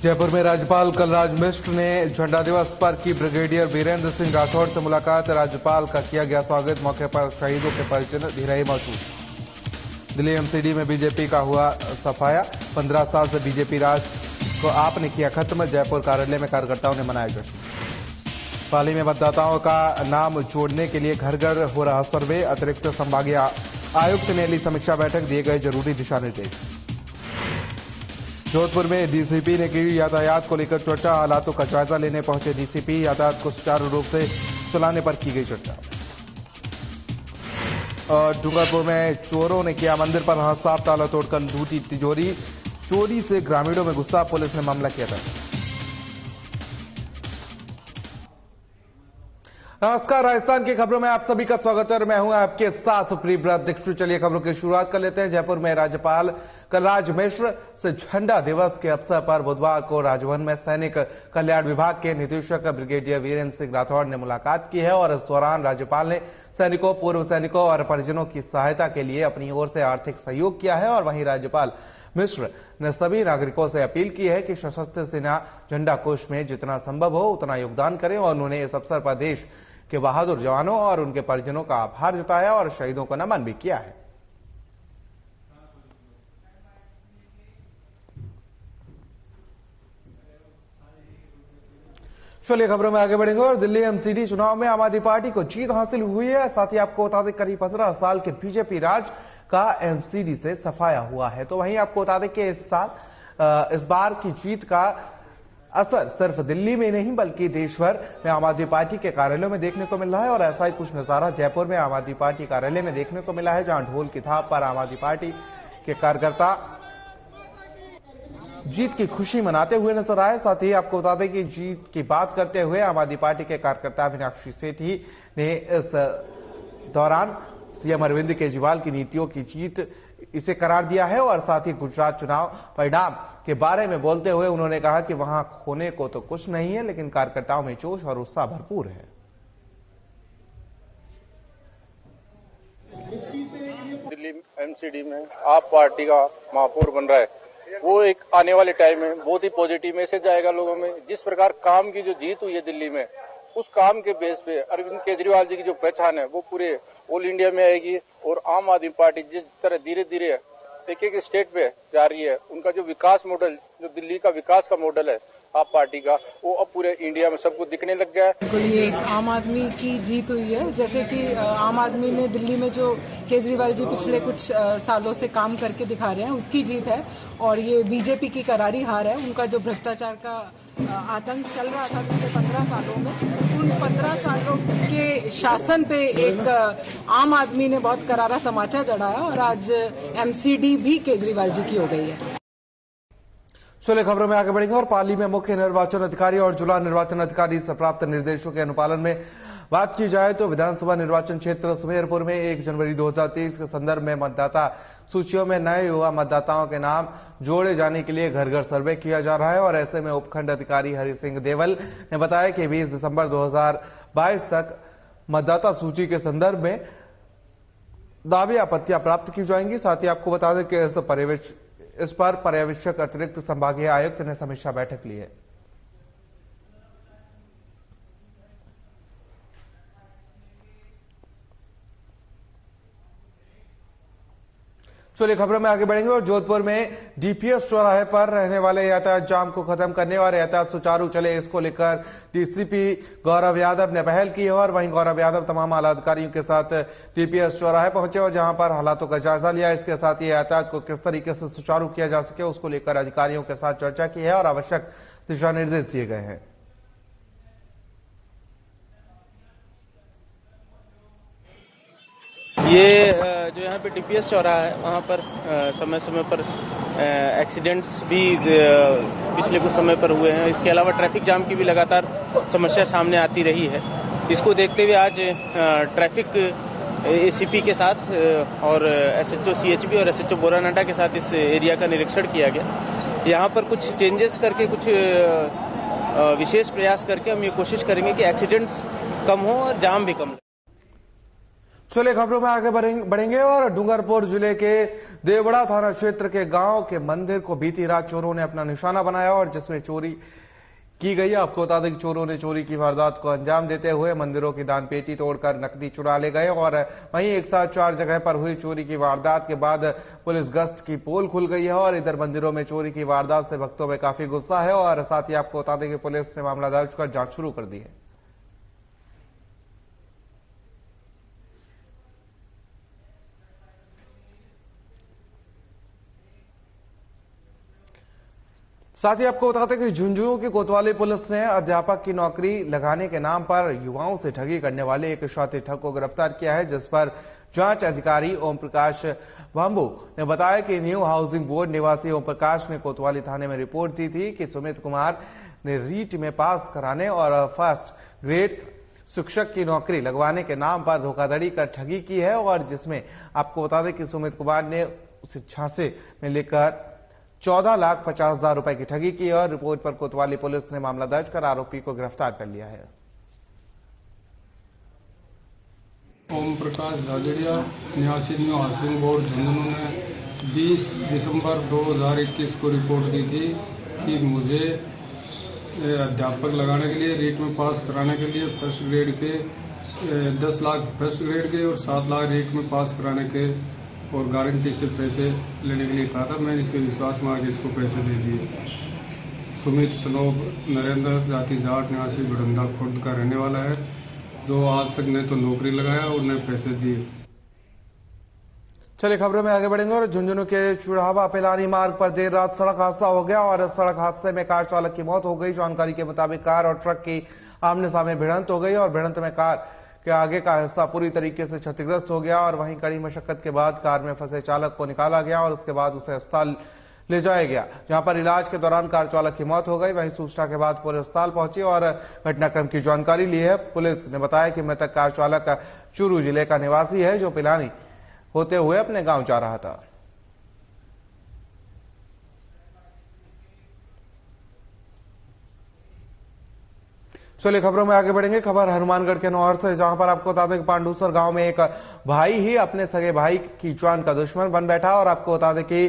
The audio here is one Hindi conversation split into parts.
जयपुर में राज्यपाल कलराज मिश्र ने झंडा दिवस पर की ब्रिगेडियर वीरेंद्र सिंह राठौड़ से मुलाकात। राज्यपाल का किया गया स्वागत। मौके पर शहीदों के परिजन भी रहे मौजूद। दिल्ली एमसीडी में बीजेपी का हुआ सफाया। 15 साल से बीजेपी राज को आपने किया खत्म। जयपुर कार्यालय में कार्यकर्ताओं ने मनाया जश्न। पाली में मतदाताओं का नाम जोड़ने के लिए घर घर हो रहा सर्वे। अतिरिक्त संभागीय आयुक्त ने ली समीक्षा बैठक, दिए गए जरूरी दिशा निर्देश। जोधपुर में डीसीपी ने की यातायात को लेकर चर्चा। हालातों का जायजा लेने पहुंचे डीसीपी। यातायात को सुचारू रूप से चलाने पर की गई चर्चा। और डूंगरपुर में चोरों ने किया मंदिर पर हाथ ताला तोड़कर लूटी तिजोरी। चोरी से ग्रामीणों में गुस्सा, पुलिस ने मामला किया था। नमस्कार, राजस्थान की खबरों में आप सभी का स्वागत है। मैं हूं आपके साथ प्रियव्रत दीक्षित। चलिए खबरों की शुरुआत कर लेते हैं। जयपुर में राज्यपाल कलराज मिश्र से झंडा दिवस के अवसर पर बुधवार को राजभवन में सैनिक कल्याण विभाग के निदेशक ब्रिगेडियर वीरेंद्र सिंह राठौड़ ने मुलाकात की है और इस दौरान राज्यपाल ने सैनिकों, पूर्व सैनिकों और परिजनों की सहायता के लिए अपनी ओर से आर्थिक सहयोग किया है। और वहीं राज्यपाल मिश्र ने सभी नागरिकों से अपील की है कि सशस्त्र सेना झंडा कोष में जितना संभव हो उतना योगदान करें। और उन्होंने इस अवसर पर देश के बहादुर जवानों और उनके परिजनों का आभार जताया और शहीदों को नमन भी किया है। चलिए खबरों में आगे बढ़ेंगे। और दिल्ली एमसीडी चुनाव में आम आदमी पार्टी को जीत हासिल हुई है। साथ ही आपको बता दें करीब 15 साल के बीजेपी राज का एमसीडी से सफाया हुआ है। तो वहीं आपको बता दें कि इस बार की जीत का असर सिर्फ दिल्ली में नहीं बल्कि देश भर में आम आदमी पार्टी के कार्यालयों में देखने को मिल रहा है। और ऐसा ही कुछ नजारा जयपुर में आम आदमी पार्टी कार्यालय में देखने को मिला है, जहां ढोल की थाप पर आम आदमी पार्टी के कार्यकर्ता जीत की खुशी मनाते हुए नजर आए। साथ ही आपको बता दें कि जीत की बात करते हुए आम आदमी पार्टी के कार्यकर्ता मीनाक्षी सेठी ने इस दौरान सीएम अरविंद केजरीवाल की नीतियों की जीत इसे करार दिया है। और साथ ही गुजरात चुनाव परिणाम के बारे में बोलते हुए उन्होंने कहा कि वहां खोने को तो कुछ नहीं है, लेकिन कार्यकर्ताओं में जोश और उत्साह भरपूर है। दिल्ली एमसीडी में आप पार्टी का महापौर बन रहा है, वो एक आने वाले टाइम में बहुत ही पॉजिटिव मैसेज आएगा लोगों में। जिस प्रकार काम की जो जीत हुई है दिल्ली में, उस काम के बेस पे अरविंद केजरीवाल जी की जो पहचान है वो पूरे ऑल इंडिया में आएगी। और आम आदमी पार्टी जिस तरह धीरे धीरे एक एक स्टेट पे जा रही है, उनका जो विकास मॉडल, जो दिल्ली का विकास का मॉडल है आप पार्टी का, वो अब पूरे इंडिया में सबको दिखने लग गया है। बिल्कुल, ये एक आम आदमी की जीत हुई है। जैसे कि आम आदमी ने दिल्ली में जो केजरीवाल जी पिछले कुछ सालों से काम करके दिखा रहे हैं, उसकी जीत है। और ये बीजेपी की करारी हार है। उनका जो भ्रष्टाचार का आतंक चल रहा था पिछले 15 सालों में, उन 15 सालों के शासन पे एक आम आदमी ने बहुत करारा तमाचा जड़ाया और आज एमसीडी भी केजरीवाल जी की हो गई है। चलिए खबरों में आगे बढ़ेंगे। और पाली में मुख्य निर्वाचन अधिकारी और जिला निर्वाचन अधिकारी से प्राप्त निर्देशों के अनुपालन में बात की जाए तो विधानसभा निर्वाचन क्षेत्र सुमेरपुर में 1 जनवरी 2023 के संदर्भ में मतदाता सूचियों में नए युवा मतदाताओं के नाम जोड़े जाने के लिए घर घर सर्वे किया जा रहा है। और ऐसे में उपखंड अधिकारी हरि सिंह देवल ने बताया कि 20 दिसंबर 2022 तक मतदाता सूची के संदर्भ में दावे आपत्तियां प्राप्त की जाएंगी। साथ ही आपको बता दें कि इस पर पर्यवेक्षक अतिरिक्त संभागीय आयुक्त ने समीक्षा बैठक ली है। चलिए खबरों में आगे बढ़ेंगे। और जोधपुर में डीपीएस चौराहे पर रहने वाले यातायात जाम को खत्म करने और यातायात सुचारू चले, इसको लेकर डीसीपी गौरव यादव ने पहल की है। और वहीं गौरव यादव तमाम आला अधिकारियों के साथ डीपीएस चौराहे पहुंचे और जहां पर हालातों का जायजा लिया। इसके साथ ही यातायात को किस तरीके से सुचारू किया जा सके उसको लेकर अधिकारियों के साथ चर्चा की है और आवश्यक दिशा निर्देश दिए गए हैं। ये जो यहाँ पे डीपीएस चौराहा है, वहाँ पर समय समय पर एक्सीडेंट्स भी पिछले कुछ समय पर हुए हैं। इसके अलावा ट्रैफिक जाम की भी लगातार समस्या सामने आती रही है। इसको देखते हुए आज ट्रैफिक एसीपी के साथ और एसएचओ सीएचबी और एसएचओ बोरानाडा के साथ इस एरिया का निरीक्षण किया गया। यहाँ पर कुछ चेंजेस करके, कुछ विशेष प्रयास करके हम ये कोशिश करेंगे कि एक्सीडेंट्स कम हो और जाम भी कम हो। चलिए खबरों में आगे बढ़ेंगे और डूंगरपुर जिले के देवड़ा थाना क्षेत्र के गांव के मंदिर को बीती रात चोरों ने अपना निशाना बनाया और जिसमें चोरी की गई। आपको बता दें कि चोरों ने चोरी की वारदात को अंजाम देते हुए मंदिरों की दान पेटी तोड़कर नकदी चुरा ले गए और वहीं एक साथ 4 जगह पर हुई चोरी की वारदात के बाद पुलिस गश्त की पोल खुल गई है और इधर मंदिरों में चोरी की वारदात से भक्तों में काफी गुस्सा है और साथ ही आपको बता दें कि पुलिस ने मामला दर्ज कर जांच शुरू कर दी है। साथ ही आपको बताते हैं कि झुंझुनू की कोतवाली पुलिस ने अध्यापक की नौकरी लगाने के नाम पर युवाओं से ठगी करने वाले एक शातिर ठग को गिरफ्तार किया है, जिस पर जांच अधिकारी ओम प्रकाश बाम्बू ने बताया कि न्यू हाउसिंग बोर्ड निवासी ओम प्रकाश ने कोतवाली थाने में रिपोर्ट दी थी कि सुमित कुमार ने रीट में पास कराने और फर्स्ट ग्रेड शिक्षक की नौकरी लगवाने के नाम पर धोखाधड़ी कर ठगी की है और जिसमें आपको बता दें कि सुमित कुमार ने उसे झांसे में लेकर 14,50,000 रुपए की ठगी की और रिपोर्ट पर कोतवाली पुलिस ने मामला दर्ज कर आरोपी को गिरफ्तार कर लिया है। ओम प्रकाश झाझड़िया निवासी न्यू हाउसिंग बोर्ड झुंझुनू ने 20 दिसंबर 2021 को रिपोर्ट दी थी कि मुझे अध्यापक लगाने के लिए रीट में पास कराने के लिए फर्स्ट ग्रेड के 10 लाख फर्स्ट ग्रेड के और 7 लाख रीट में पास कराने के और गारंटी से पैसे लेने के लिए कहा था। मैंने इसके विश्वास में आके इसको पैसे दे दिए। सुमित सनोब नरेंद्र जाति जाट निवासी बड़ंदा खुर्द का रहने वाला है, जो आज तक ने तो नौकरी लगाया और न पैसे दिए। चलिए खबरों में आगे बढ़ेंगे और झुंझुनू के चुड़ावा पिलानी मार्ग पर देर रात सड़क हादसा हो गया और सड़क हादसे में कार चालक की मौत हो गई। जानकारी के मुताबिक कार और ट्रक की आमने सामने भिड़ंत हो गई और भिड़ंत में कार के आगे का हिस्सा पूरी तरीके से क्षतिग्रस्त हो गया और वहीं कड़ी मशक्कत के बाद कार में फंसे चालक को निकाला गया और उसके बाद उसे अस्पताल ले जाया गया, जहां पर इलाज के दौरान कार चालक की मौत हो गई। वहीं सूचना के बाद पुलिस अस्पताल पहुंची और घटनाक्रम की जानकारी ली है। पुलिस ने बताया कि मृतक कार चालक चूरू जिले का निवासी है, जो पिलानी होते हुए अपने गांव जा रहा था। चलिए खबरों में आगे बढ़ेंगे। खबर हनुमानगढ़ के नौहर से, जहां पर आपको बता दें कि पांडुसर गांव में एक भाई ही अपने सगे भाई की जान का दुश्मन बन बैठा और आपको बता दें कि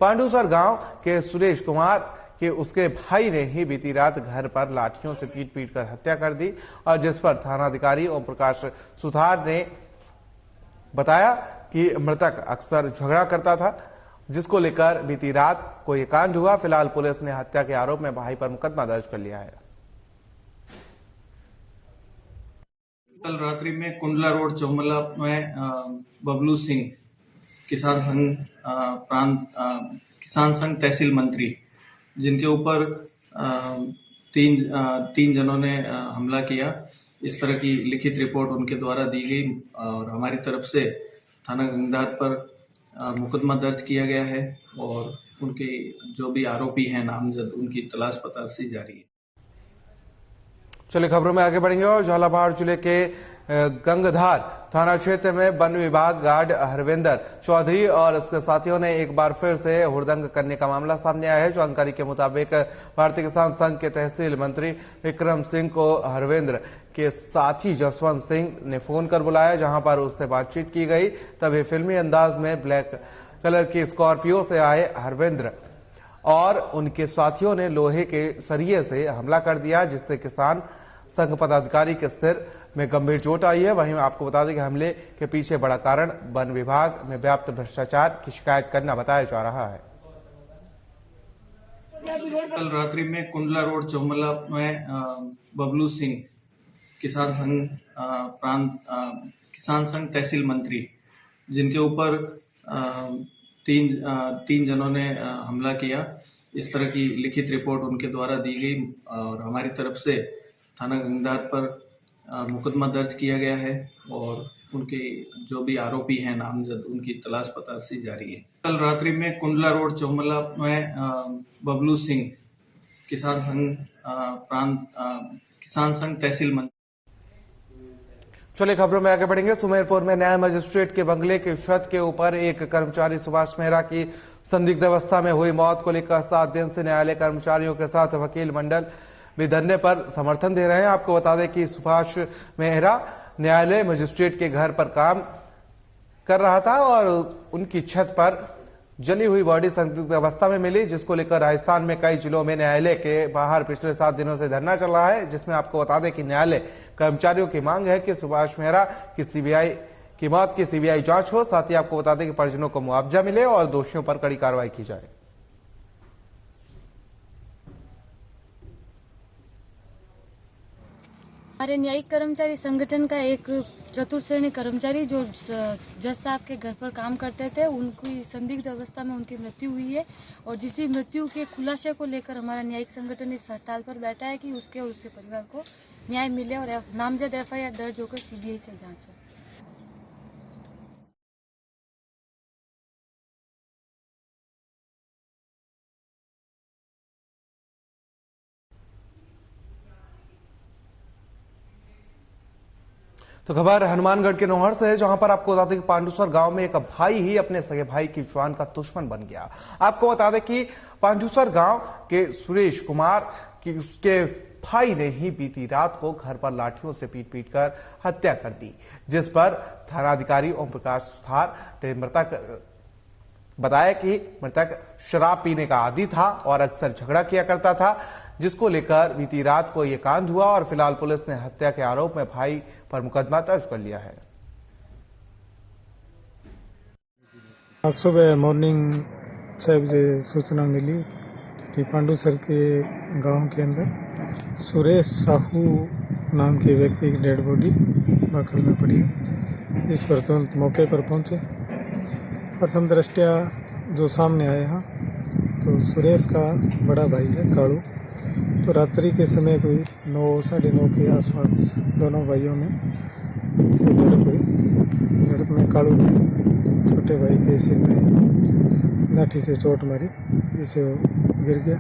पांडुसर गांव के सुरेश कुमार के उसके भाई ने ही बीती रात घर पर लाठियों से पीट कर हत्या कर दी और जिस पर थानाधिकारी ओम प्रकाश सुथार ने बताया कि मृतक अक्सर झगड़ा करता था, जिसको लेकर बीती रात को यह कांड हुआ। फिलहाल पुलिस ने हत्या के आरोप में भाई पर मुकदमा दर्ज कर लिया है। कल रात्रि में कुंडला रोड चौमला में बबलू सिंह किसान संघ तहसील मंत्री, जिनके ऊपर तीन जनों ने हमला किया, इस तरह की लिखित रिपोर्ट उनके द्वारा दी गई और हमारी तरफ से थाना गंगदार पर मुकदमा दर्ज किया गया है और उनके जो भी आरोपी हैं नामजद, उनकी तलाश पड़ताल जारी है। चलिए खबरों में आगे बढ़ेंगे और झालावाड़ जिले के गंगधार थाना क्षेत्र में वन विभाग गार्ड हरविंदर चौधरी और उसके साथियों ने एक बार फिर से हुड़दंग करने का मामला सामने आया है। जानकारी के मुताबिक भारतीय किसान संघ के तहसील मंत्री विक्रम सिंह को हरविंदर के साथी जसवंत सिंह ने फोन कर बुलाया, जहां पर उससे बातचीत की गई। तभी फिल्मी अंदाज में ब्लैक कलर की स्कॉर्पियो से आए हरविंदर और उनके साथियों ने लोहे के सरिये से हमला कर दिया, जिससे किसान संघ पदाधिकारी के सिर में गंभीर चोट आई है। वहीं आपको बता दें कि हमले के पीछे बड़ा कारण वन विभाग में व्याप्त भ्रष्टाचार की शिकायत करना बताया जा रहा है। कल रात्रि में कुंडला रोड चौमला में बबलू सिंह किसान संघ तहसील मंत्री, जिनके ऊपर तीन जनों ने हमला किया, इस तरह की लिखित रिपोर्ट उनके द्वारा दी गई और हमारी तरफ से थाना गंगदार पर मुकदमा दर्ज किया गया है और उनके जो भी आरोपी हैं नामजद, उनकी तलाश पड़ताल जारी है। कल रात्रि में कुंडला रोड चौमला में बबलू सिंह किसान संघ तहसील मंत्री। चलिए खबरों में आगे बढ़ेंगे। सुमेरपुर में न्याय मजिस्ट्रेट के बंगले की छत के ऊपर एक कर्मचारी सुभाष मेहरा की संदिग्ध अवस्था में हुई मौत को लेकर 7 दिन से न्यायालय कर्मचारियों के साथ वकील मंडल भी धरने पर समर्थन दे रहे हैं। आपको बता दें कि सुभाष मेहरा न्यायालय मजिस्ट्रेट के घर पर काम कर रहा था और उनकी छत पर जली हुई बॉडी संदिग्ध अवस्था में मिली, जिसको लेकर राजस्थान में कई जिलों में न्यायालय के बाहर पिछले 7 दिनों से धरना चल रहा है, जिसमें आपको बता दें कि न्यायालय कर्मचारियों की मांग है कि सुभाष मेहरा की मौत की सीबीआई जांच हो। साथ ही आपको बता दें कि परिजनों को मुआवजा मिले और दोषियों पर कड़ी कार्रवाई की जाए। हमारे न्यायिक कर्मचारी संगठन का एक चतुर्थ श्रेणी कर्मचारी जो जज साहब के घर पर काम करते थे, उनकी संदिग्ध अवस्था में उनकी मृत्यु हुई है और जिसी मृत्यु के खुलासे को लेकर हमारा न्यायिक संगठन इस हड़ताल पर बैठा है कि उसके और उसके परिवार को न्याय मिले और नामजद एफआईआर दर्ज होकर सीबीआई से जांच हो। तो खबर हनुमानगढ़ के नौहर से है, जहां पर आपको बता दें कि पांडुसर गांव में एक भाई ही अपने सगे भाई की जान का दुश्मन बन गया। आपको बता दें कि पांडुसर गांव के सुरेश कुमार की उसके भाई ने ही बीती रात को घर पर लाठियों से पीट पीट कर हत्या कर दी, जिस पर थानाधिकारी ओम प्रकाश सुथार ने बताया कि मृतक शराब पीने का आदी था और अक्सर झगड़ा किया करता था, जिसको लेकर बीती रात को यह कांड हुआ और फिलहाल पुलिस ने हत्या के आरोप में भाई पर मुकदमा दर्ज कर लिया है। आज सुबह मॉर्निंग 6 बजे सूचना मिली कि पांडुसर के गांव के अंदर सुरेश साहू नाम के व्यक्ति की डेड बॉडी बाकल में पड़ी है। इस पर तुरंत मौके पर पहुंचे। प्रथम दृष्टया जो सामने आया है तो सुरेश का बड़ा भाई है कालू। तो रात्रि के समय कोई 9 साढ़े 9 के आसपास दोनों भाइयों में झड़प हुई। झड़प में कालू ने छोटे भाई के सिर में लाठी से चोट मारी, जिससे वो गिर गया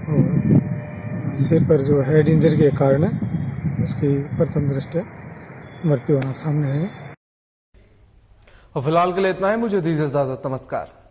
और सिर पर जो हेड इंजरी के कारण उसकी प्रथम दृष्टया मृत्यु होना सामने है। और फिलहाल के लिए इतना ही। मुझे दीजिए इजाजत। नमस्कार।